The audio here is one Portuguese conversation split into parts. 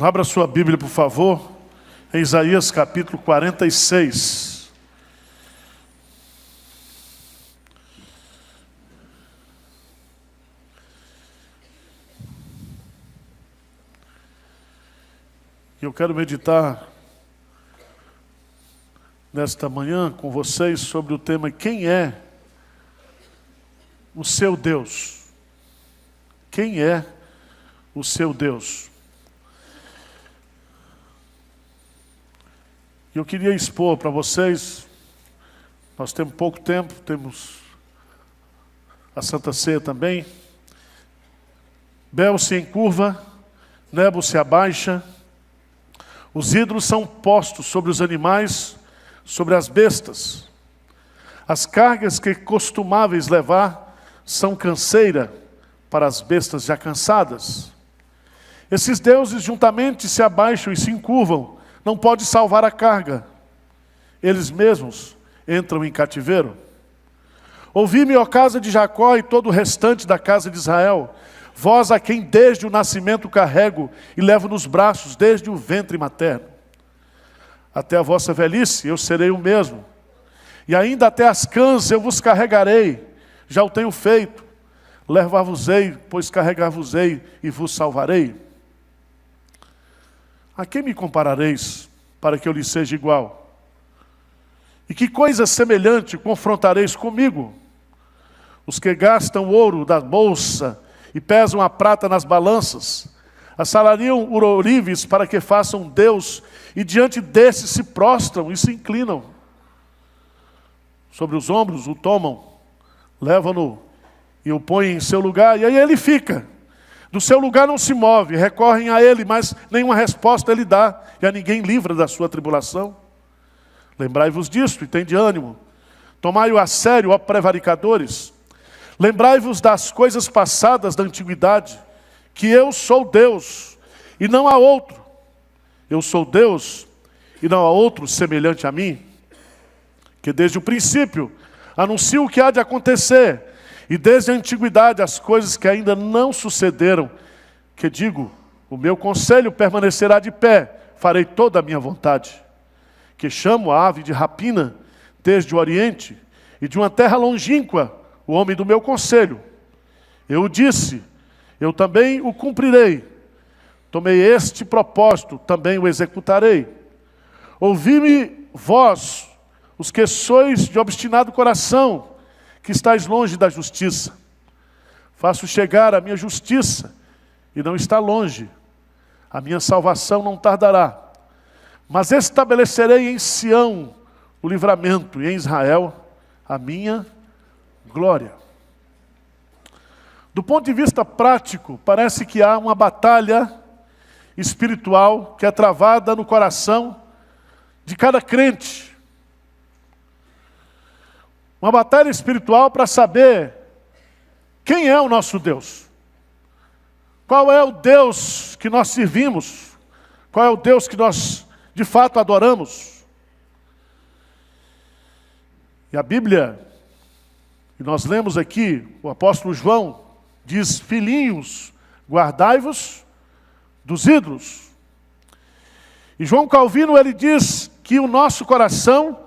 Abra sua Bíblia, por favor, em Isaías capítulo 46. Eu quero meditar nesta manhã com vocês sobre o tema: quem é o seu Deus? Quem é o seu Deus? Eu queria expor para vocês, nós temos pouco tempo, temos a Santa Ceia também. Bel se encurva, Nebo se abaixa. Os ídolos são postos sobre os animais, sobre as bestas. As cargas que costumáveis levar são canseira para as bestas já cansadas. Esses deuses juntamente se abaixam e se encurvam. Não pode salvar a carga. Eles mesmos entram em cativeiro. Ouvi-me, ó casa de Jacó, e todo o restante da casa de Israel, vós a quem desde o nascimento carrego e levo nos braços desde o ventre materno. Até a vossa velhice eu serei o mesmo, e ainda até as cãs eu vos carregarei. Já o tenho feito. Levar-vos-ei, pois carregar-vos-ei e vos salvarei. A quem me comparareis para que eu lhe seja igual? E que coisa semelhante confrontareis comigo? Os que gastam ouro da bolsa e pesam a prata nas balanças, assalariam ourives para que façam Deus, e diante desses se prostram e se inclinam. Sobre os ombros o tomam, levam-no e o põem em seu lugar, e aí ele fica. Do seu lugar não se move, recorrem a ele, mas nenhuma resposta ele dá, e a ninguém livra da sua tribulação. Lembrai-vos disto e tende ânimo. Tomai-o a sério, ó prevaricadores. Lembrai-vos das coisas passadas da antiguidade, que eu sou Deus, e não há outro. Eu sou Deus, e não há outro semelhante a mim, que desde o princípio anuncio o que há de acontecer, e desde a antiguidade as coisas que ainda não sucederam, que digo, o meu conselho permanecerá de pé, farei toda a minha vontade. Que chamo a ave de rapina desde o Oriente, e de uma terra longínqua, o homem do meu conselho. Eu o disse, eu também o cumprirei. Tomei este propósito, também o executarei. Ouvi-me vós, os que sois de obstinado coração, que estáis longe da justiça. Faço chegar a minha justiça, e não está longe. A minha salvação não tardará. Mas estabelecerei em Sião o livramento, e em Israel a minha glória. Do ponto de vista prático, parece que há uma batalha espiritual que é travada no coração de cada crente. Uma batalha espiritual para saber quem é o nosso Deus. Qual é o Deus que nós servimos? Qual é o Deus que nós de fato adoramos? E a Bíblia, e nós lemos aqui, o apóstolo João diz: filhinhos, guardai-vos dos ídolos. E João Calvino, ele diz que o nosso coração,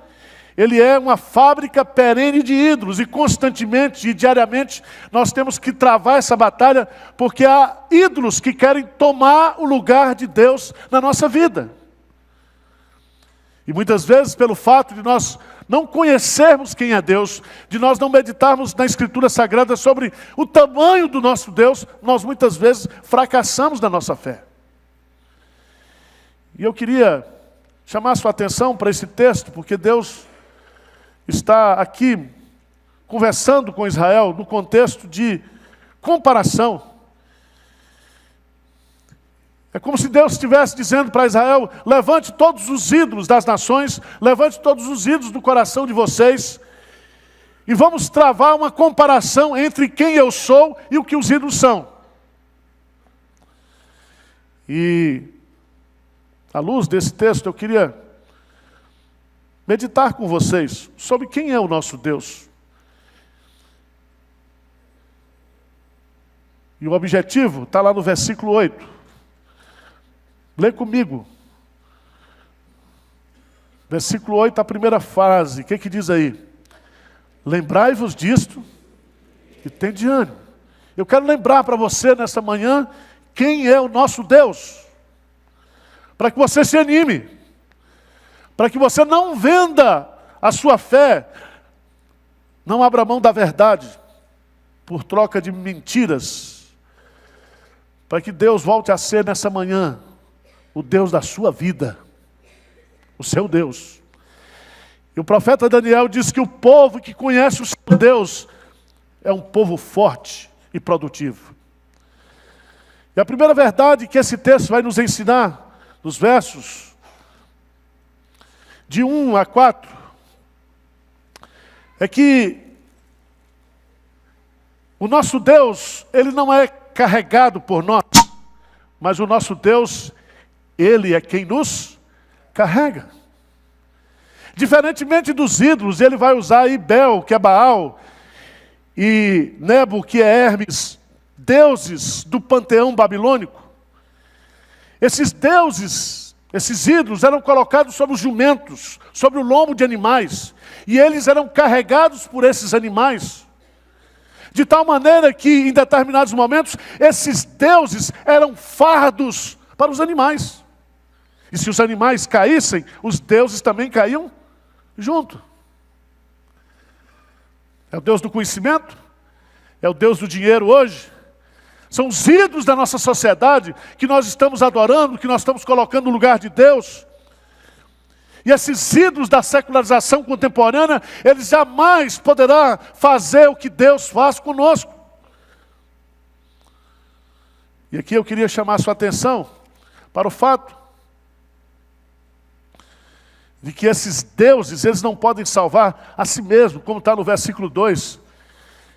ele é uma fábrica perene de ídolos, e constantemente e diariamente nós temos que travar essa batalha, porque há ídolos que querem tomar o lugar de Deus na nossa vida. E muitas vezes, pelo fato de nós não conhecermos quem é Deus, de nós não meditarmos na Escritura Sagrada sobre o tamanho do nosso Deus, nós muitas vezes fracassamos na nossa fé. E eu queria chamar a sua atenção para esse texto, porque Deus está aqui conversando com Israel no contexto de comparação. É como se Deus estivesse dizendo para Israel: levante todos os ídolos das nações, levante todos os ídolos do coração de vocês, e vamos travar uma comparação entre quem eu sou e o que os ídolos são. E, à luz desse texto, eu queria meditar com vocês sobre quem é o nosso Deus. E o objetivo está lá no versículo 8. Lê comigo. Versículo 8, a primeira frase. O que diz aí? Lembrai-vos disto e tende ânimo. Eu quero lembrar para você nesta manhã quem é o nosso Deus. Para que você se anime. Para que você não venda a sua fé. Não abra mão da verdade por troca de mentiras. Para que Deus volte a ser nessa manhã o Deus da sua vida. O seu Deus. E o profeta Daniel diz que o povo que conhece o seu Deus é um povo forte e produtivo. E a primeira verdade que esse texto vai nos ensinar, nos versos de 1 a 4, é que o nosso Deus, ele não é carregado por nós, mas o nosso Deus, ele é quem nos carrega. Diferentemente dos ídolos, ele vai usar aí Bel, que é Baal, e Nebo, que é Hermes, deuses do panteão babilônico. Esses deuses, esses ídolos eram colocados sobre os jumentos, sobre o lombo de animais, e eles eram carregados por esses animais, de tal maneira que em determinados momentos, esses deuses eram fardos para os animais. E se os animais caíssem, os deuses também caíam junto. É o Deus do conhecimento, é o Deus do dinheiro hoje. São os ídolos da nossa sociedade que nós estamos adorando, que nós estamos colocando no lugar de Deus. E esses ídolos da secularização contemporânea, eles jamais poderão fazer o que Deus faz conosco. E aqui eu queria chamar a sua atenção para o fato de que esses deuses, eles não podem salvar a si mesmos, como está no versículo 2.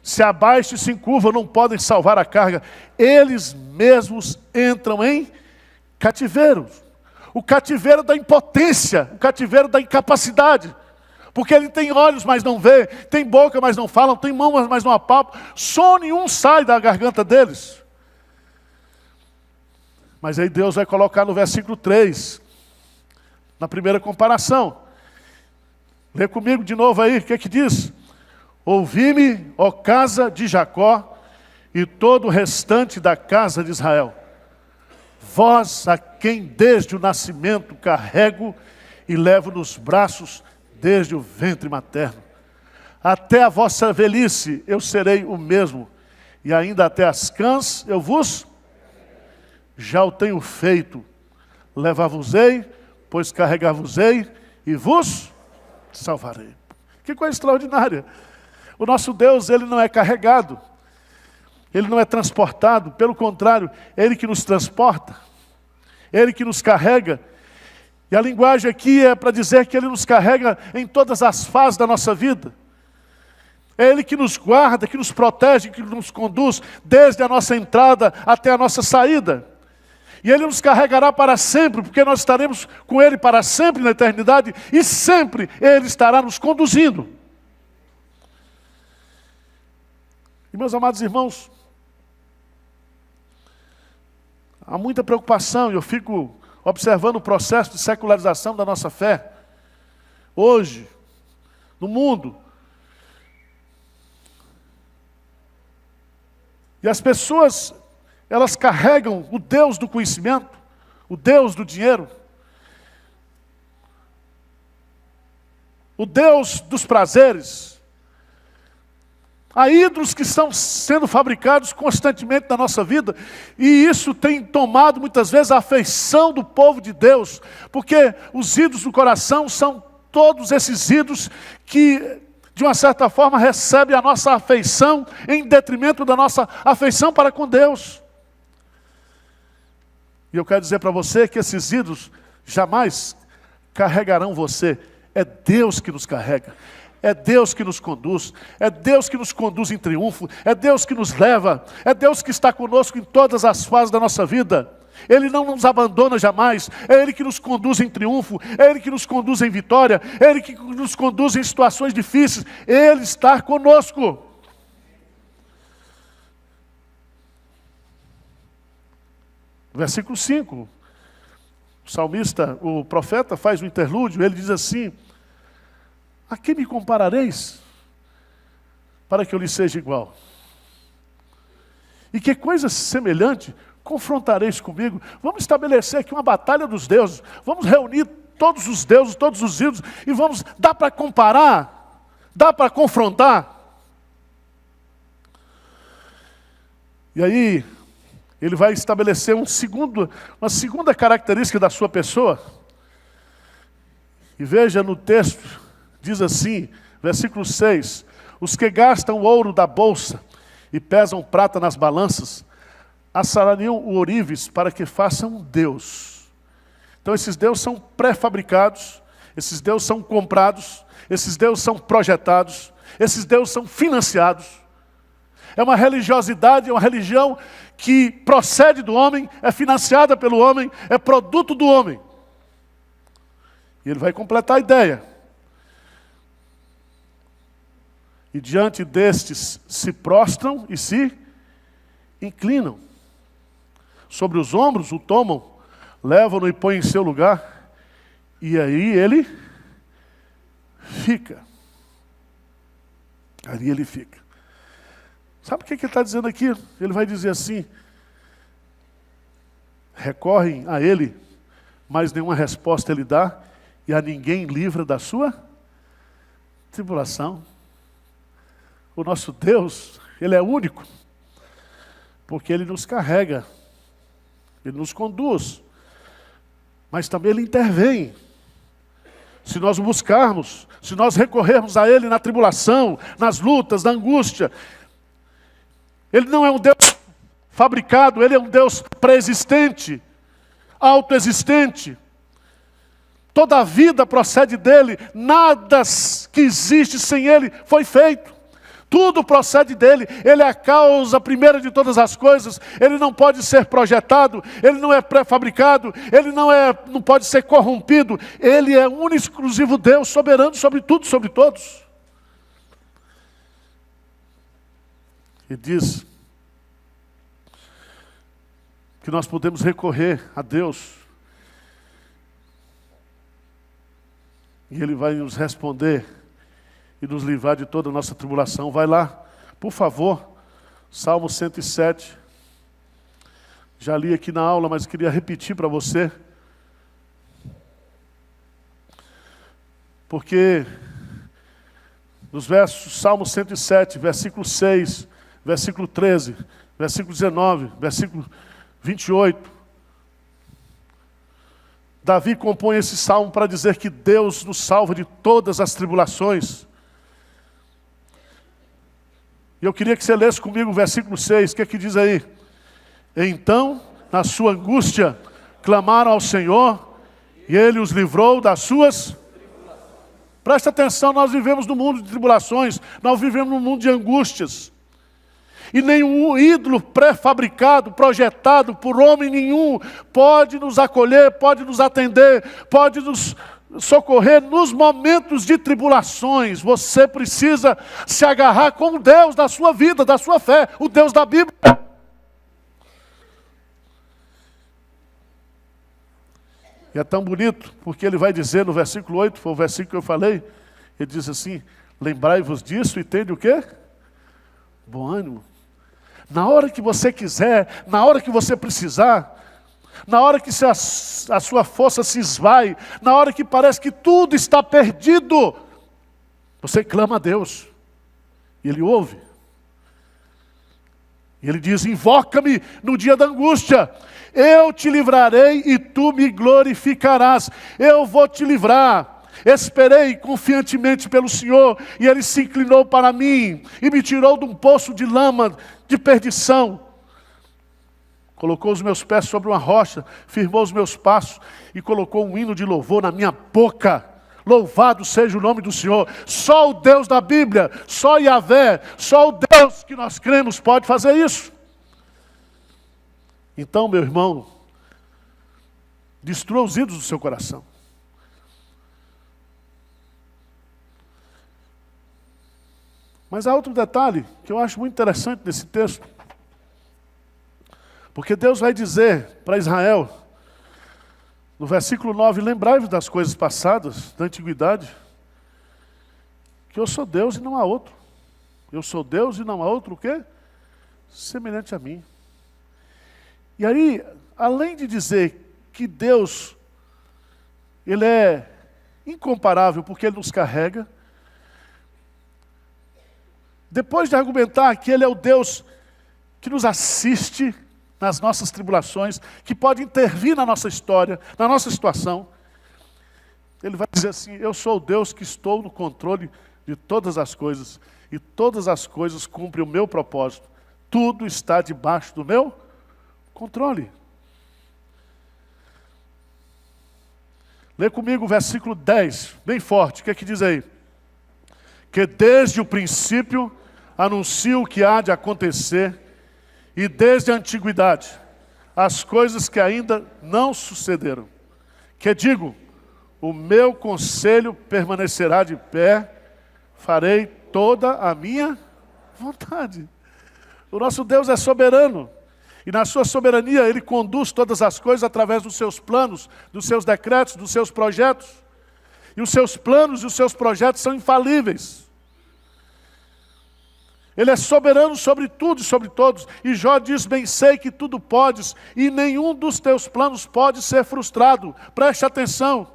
Se abaixam e se encurvam, não podem salvar a carga. Eles mesmos entram em cativeiro. O cativeiro da impotência, o cativeiro da incapacidade. Porque ele tem olhos, mas não vê, tem boca, mas não falam, tem mãos, mas não apalpam. Som nenhum sai da garganta deles. Mas aí Deus vai colocar no versículo 3, na primeira comparação. Lê comigo de novo aí, o que diz? Ouvi-me, ó casa de Jacó, e todo o restante da casa de Israel. Vós a quem desde o nascimento carrego e levo nos braços desde o ventre materno. Até a vossa velhice eu serei o mesmo, e ainda até as cãs eu vos já o tenho feito. Levar-vos-ei, pois carregar-vos-ei e vos salvarei. Que coisa extraordinária. O nosso Deus, ele não é carregado. Ele não é transportado. Pelo contrário, Ele que nos transporta. Ele que nos carrega. E a linguagem aqui é para dizer que Ele nos carrega em todas as fases da nossa vida. É Ele que nos guarda, que nos protege, que nos conduz desde a nossa entrada até a nossa saída. E Ele nos carregará para sempre, porque nós estaremos com Ele para sempre na eternidade, e sempre Ele estará nos conduzindo. E meus amados irmãos, há muita preocupação, e eu fico observando o processo de secularização da nossa fé, hoje, no mundo. E as pessoas, elas carregam o Deus do conhecimento, o Deus do dinheiro, o Deus dos prazeres. Há ídolos que estão sendo fabricados constantemente na nossa vida, e isso tem tomado muitas vezes a afeição do povo de Deus, porque os ídolos do coração são todos esses ídolos que, de uma certa forma, recebem a nossa afeição em detrimento da nossa afeição para com Deus. E eu quero dizer para você que esses ídolos jamais carregarão você. É Deus que nos carrega. É Deus que nos conduz, é Deus que nos conduz em triunfo, é Deus que nos leva, é Deus que está conosco em todas as fases da nossa vida. Ele não nos abandona jamais, é Ele que nos conduz em triunfo, é Ele que nos conduz em vitória, é Ele que nos conduz em situações difíceis, Ele está conosco. Versículo 5, O salmista, o profeta faz um interlúdio, ele diz assim: a quem me comparareis para que eu lhe seja igual? E que coisa semelhante confrontareis comigo? Vamos estabelecer aqui uma batalha dos deuses, vamos reunir todos os deuses, todos os ídolos, e vamos, dá para comparar? Dá para confrontar? E aí, ele vai estabelecer uma segunda característica da sua pessoa. E veja no texto, diz assim, versículo 6, os que gastam ouro da bolsa e pesam prata nas balanças, assarariam o ourives para que façam um Deus. Então esses deuses são pré-fabricados, esses deuses são comprados, esses deuses são projetados, esses deuses são financiados. É uma religiosidade, é uma religião que procede do homem, é financiada pelo homem, é produto do homem. E ele vai completar a ideia. E diante destes se prostram e se inclinam. Sobre os ombros o tomam, levam-no e põem em seu lugar. E aí ele fica. Ali ele fica. Sabe o que ele está dizendo aqui? Ele vai dizer assim: recorrem a ele, mas nenhuma resposta ele dá, e a ninguém livra da sua tribulação. O nosso Deus, Ele é único, porque Ele nos carrega, Ele nos conduz, mas também Ele intervém. Se nós o buscarmos, se nós recorrermos a Ele na tribulação, nas lutas, na angústia, Ele não é um Deus fabricado, Ele é um Deus pré-existente, autoexistente. Toda a vida procede dEle, nada que existe sem Ele foi feito. Tudo procede dEle, Ele é a causa primeira de todas as coisas, Ele não pode ser projetado, Ele não é pré-fabricado, Ele não pode ser corrompido, Ele é o único e exclusivo Deus, soberano sobre tudo, sobre todos. E diz que nós podemos recorrer a Deus, e Ele vai nos responder e nos livrar de toda a nossa tribulação. Vai lá, por favor, Salmo 107. Já li aqui na aula, mas queria repetir para você. Porque nos versos, Salmo 107, versículo 6, versículo 13, versículo 19, versículo 28, Davi compõe esse salmo para dizer que Deus nos salva de todas as tribulações. E eu queria que você lesse comigo o versículo 6, o que é que diz aí? Então, na sua angústia, clamaram ao Senhor, e Ele os livrou das suas... Presta atenção, nós vivemos num mundo de tribulações, nós vivemos num mundo de angústias. E nenhum ídolo pré-fabricado, projetado por homem nenhum, pode nos acolher, pode nos atender, pode nos socorrer nos momentos de tribulações. Você precisa se agarrar com o Deus da sua vida, da sua fé, o Deus da Bíblia. E é tão bonito, porque ele vai dizer no versículo 8, foi o versículo que eu falei, ele diz assim: lembrai-vos disso e tende o quê? Bom ânimo. Na hora que você quiser, na hora que você precisar, na hora que a sua força se esvai, na hora que parece que tudo está perdido, você clama a Deus, e Ele ouve. E Ele diz: invoca-me no dia da angústia, eu te livrarei e tu me glorificarás. Eu vou te livrar. Esperei confiantemente pelo Senhor, e Ele se inclinou para mim, e me tirou de um poço de lama, de perdição. Colocou os meus pés sobre uma rocha, firmou os meus passos, e colocou um hino de louvor na minha boca. Louvado seja o nome do Senhor. Só o Deus da Bíblia, só Yahvé, só o Deus que nós cremos pode fazer isso. Então, meu irmão, destrua os ídolos do seu coração. Mas há outro detalhe que eu acho muito interessante nesse texto. Porque Deus vai dizer para Israel: No versículo 9, lembrai-vos das coisas passadas, da antiguidade, que eu sou Deus e não há outro. Eu sou Deus e não há outro o quê? Semelhante a mim. E aí, além de dizer que Deus, Ele é incomparável porque Ele nos carrega, depois de argumentar que Ele é o Deus que nos assiste nas nossas tribulações, que pode intervir na nossa história, na nossa situação, Ele vai dizer assim: eu sou o Deus que estou no controle de todas as coisas, e todas as coisas cumprem o meu propósito. Tudo está debaixo do meu controle. Lê comigo o versículo 10, bem forte. O que é que diz aí? Que desde o princípio anuncio o que há de acontecer, e desde a antiguidade as coisas que ainda não sucederam. Que digo, o meu conselho permanecerá de pé, farei toda a minha vontade. O nosso Deus é soberano. E na sua soberania Ele conduz todas as coisas através dos seus planos, dos seus decretos, dos seus projetos. E os seus planos e os seus projetos são infalíveis. Ele é soberano sobre tudo e sobre todos. E Jó diz: bem sei que tudo podes, e nenhum dos teus planos pode ser frustrado. Preste atenção.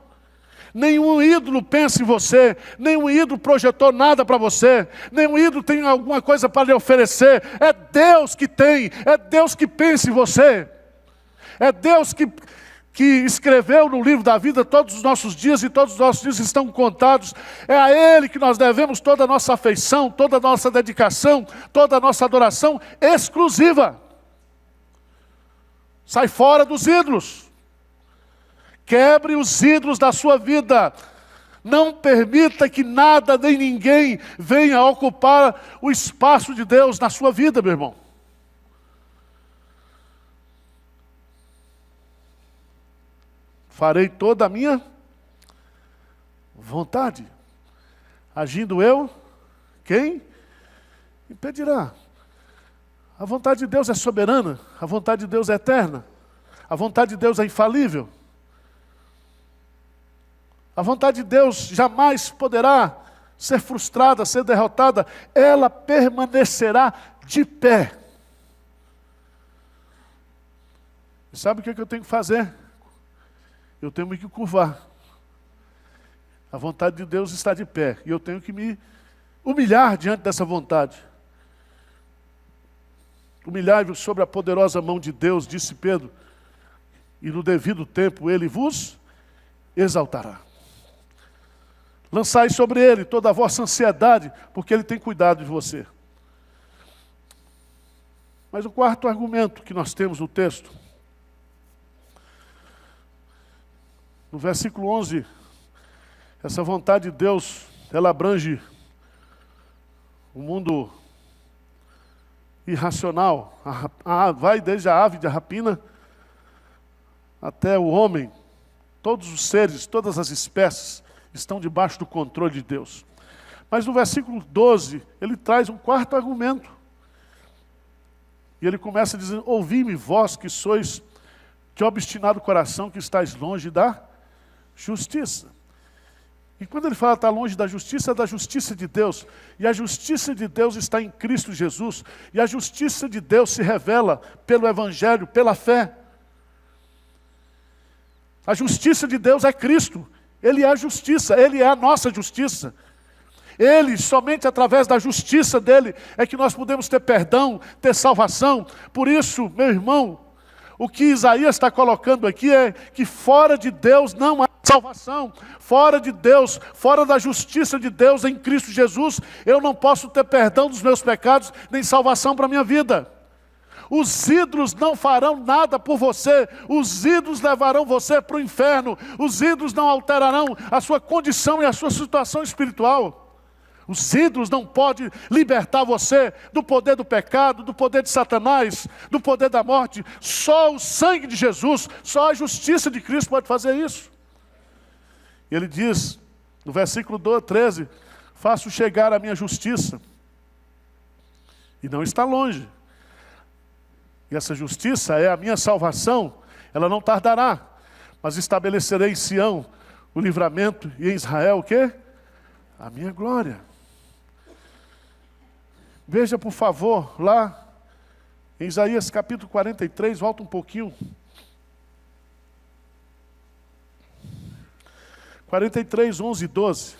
Nenhum ídolo pensa em você, nenhum ídolo projetou nada para você, nenhum ídolo tem alguma coisa para lhe oferecer. É Deus que tem, é Deus que pensa em você. É Deus que escreveu no livro da vida todos os nossos dias, e todos os nossos dias estão contados. É a Ele que nós devemos toda a nossa afeição, toda a nossa dedicação, toda a nossa adoração exclusiva. Sai fora dos ídolos. Quebre os ídolos da sua vida. Não permita que nada nem ninguém venha ocupar o espaço de Deus na sua vida, meu irmão. Farei toda a minha vontade. Agindo eu, quem impedirá? A vontade de Deus é soberana, a vontade de Deus é eterna, a vontade de Deus é infalível. A vontade de Deus jamais poderá ser frustrada, ser derrotada. Ela permanecerá de pé. E sabe o que eu tenho que fazer? Eu tenho que curvar. A vontade de Deus está de pé. E eu tenho que me humilhar diante dessa vontade. Humilhai-vos sobre a poderosa mão de Deus, disse Pedro, e no devido tempo Ele vos exaltará. Lançai sobre Ele toda a vossa ansiedade, porque Ele tem cuidado de você. Mas o quarto argumento que nós temos no texto, no versículo 11, essa vontade de Deus, ela abrange o mundo irracional, vai desde a ave de rapina até o homem. Todos os seres, todas as espécies estão debaixo do controle de Deus. Mas no versículo 12, ele traz um quarto argumento. E ele começa dizendo: ouvi-me vós que sois de obstinado coração, que estáis longe da justiça. E quando ele fala está longe da justiça, é da justiça de Deus. E a justiça de Deus está em Cristo Jesus. E a justiça de Deus se revela pelo Evangelho, pela fé. A justiça de Deus é Cristo. Ele é a justiça, Ele é a nossa justiça. Ele, somente através da justiça dEle, é que nós podemos ter perdão, ter salvação. Por isso, meu irmão, o que Isaías está colocando aqui é que fora de Deus não há salvação. Fora de Deus, fora da justiça de Deus em Cristo Jesus, eu não posso ter perdão dos meus pecados, nem salvação para a minha vida. Os ídolos não farão nada por você. Os ídolos levarão você para o inferno. Os ídolos não alterarão a sua condição e a sua situação espiritual. Os ídolos não podem libertar você do poder do pecado, do poder de Satanás, do poder da morte. Só o sangue de Jesus, só a justiça de Cristo pode fazer isso. E ele diz, no versículo 13, faço chegar a minha justiça. E não está longe. E essa justiça é a minha salvação, ela não tardará. Mas estabelecerei em Sião o livramento e em Israel o quê? A minha glória. Veja, por favor, lá em Isaías capítulo 43, volta um pouquinho. 43, 11 e 12.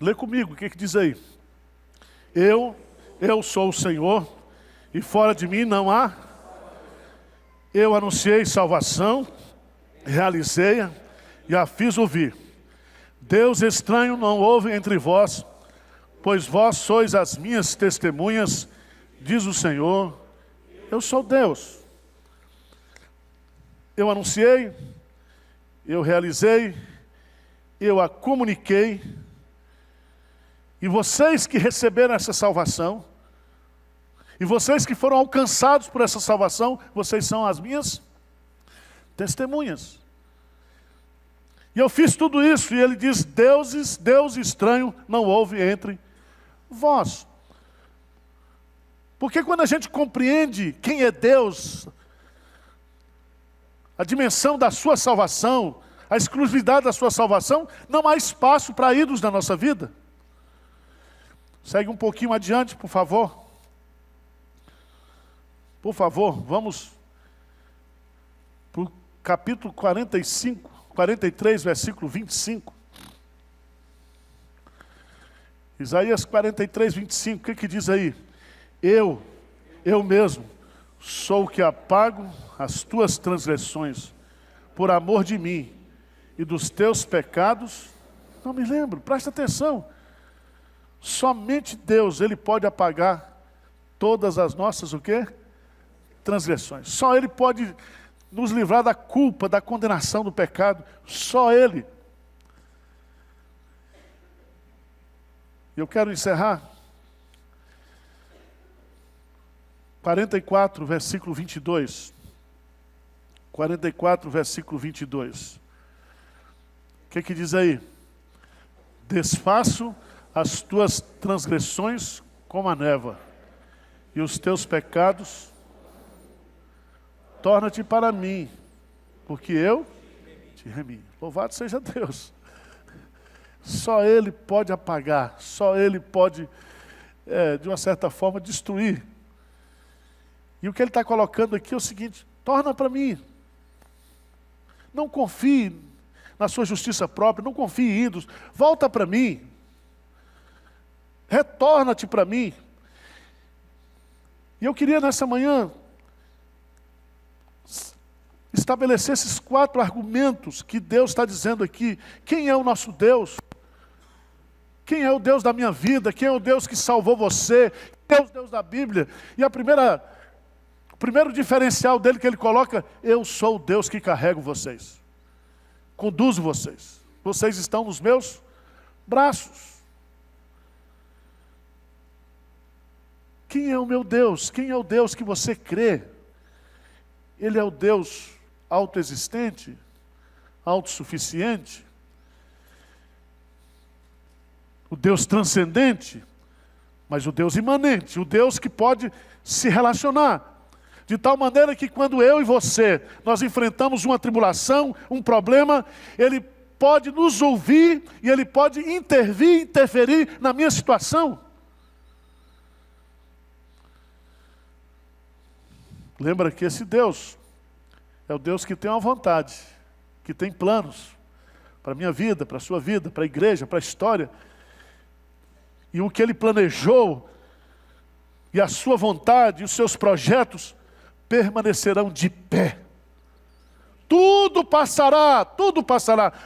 Lê comigo, o que diz aí? Eu sou o Senhor, e fora de mim não há. Eu anunciei salvação, realizei-a e a fiz ouvir. Deus estranho não houve entre vós, pois vós sois as minhas testemunhas, diz o Senhor. Eu sou Deus. Eu anunciei, eu realizei, eu a comuniquei. E vocês que receberam essa salvação, e vocês que foram alcançados por essa salvação, vocês são as minhas testemunhas. E eu fiz tudo isso, e ele diz, Deus estranho não houve entre vós. Porque quando a gente compreende quem é Deus, a dimensão da sua salvação, a exclusividade da sua salvação, não há espaço para ídolos na nossa vida. Segue um pouquinho adiante, por favor. Por favor, vamos para o capítulo 43, versículo 25. Isaías 43, 25, o que diz aí? Eu mesmo, sou o que apago as tuas transgressões, por amor de mim, e dos teus pecados, não me lembro, presta atenção. Somente Deus, Ele pode apagar todas as nossas, o quê? Transgressões. Só Ele pode nos livrar da culpa, da condenação do pecado. Só Ele. Eu quero encerrar. 44, versículo 22. 44, versículo 22. O que diz aí? Desfaço as tuas transgressões como a névoa, e os teus pecados torna-te para mim, porque eu te remi. Louvado seja Deus. Só Ele pode apagar, só Ele pode, de uma certa forma, destruir. E o que Ele está colocando aqui é o seguinte, torna para mim. Não confie na sua justiça própria, não confie em ídolos, volta para mim. Retorna-te para mim. E eu queria nessa manhã estabelecer esses 4 argumentos que Deus está dizendo aqui. Quem é o nosso Deus? Quem é o Deus da minha vida? Quem é o Deus que salvou você? Quem é o Deus da Bíblia? E o primeiro diferencial dele que ele coloca, eu sou o Deus que carrego vocês. Conduzo vocês. Vocês estão nos meus braços. Quem é o meu Deus? Quem é o Deus que você crê? Ele é o Deus autoexistente, autossuficiente, o Deus transcendente, mas o Deus imanente, o Deus que pode se relacionar, de tal maneira que quando eu e você, nós enfrentamos uma tribulação, um problema, Ele pode nos ouvir e Ele pode interferir na minha situação. Lembra que esse Deus é o Deus que tem uma vontade, que tem planos para a minha vida, para a sua vida, para a igreja, para a história. E o que Ele planejou, e a sua vontade, e os seus projetos permanecerão de pé. Tudo passará,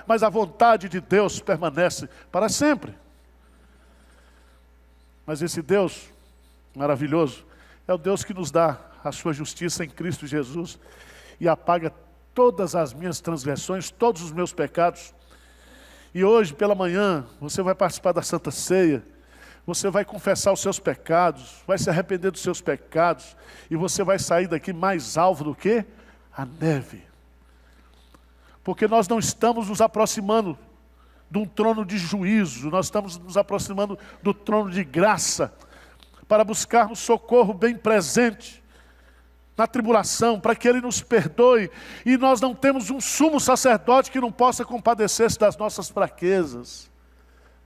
mas a vontade de Deus permanece para sempre. Mas esse Deus maravilhoso é o Deus que nos dá a sua justiça em Cristo Jesus e apaga todas as minhas transgressões, todos os meus pecados. E hoje pela manhã você vai participar da Santa Ceia, você vai confessar os seus pecados, vai se arrepender dos seus pecados e você vai sair daqui mais alvo do que a neve. Porque nós não estamos nos aproximando de um trono de juízo, nós estamos nos aproximando do trono de graça, para buscarmos socorro bem presente na tribulação, para que Ele nos perdoe. E nós não temos um sumo sacerdote que não possa compadecer-se das nossas fraquezas.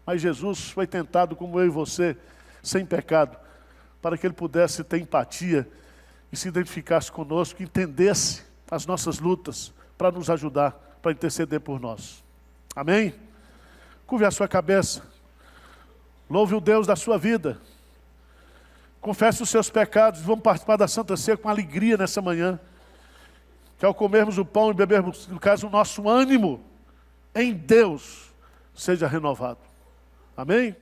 Mas Jesus foi tentado como eu e você, sem pecado, para que Ele pudesse ter empatia e se identificasse conosco, entendesse as nossas lutas, para nos ajudar, para interceder por nós. Amém? Curve a sua cabeça. Louve o Deus da sua vida. Confesse os seus pecados. Vamos participar da Santa Ceia com alegria nessa manhã. Que ao comermos o pão e bebermos, no caso, o nosso ânimo em Deus seja renovado. Amém?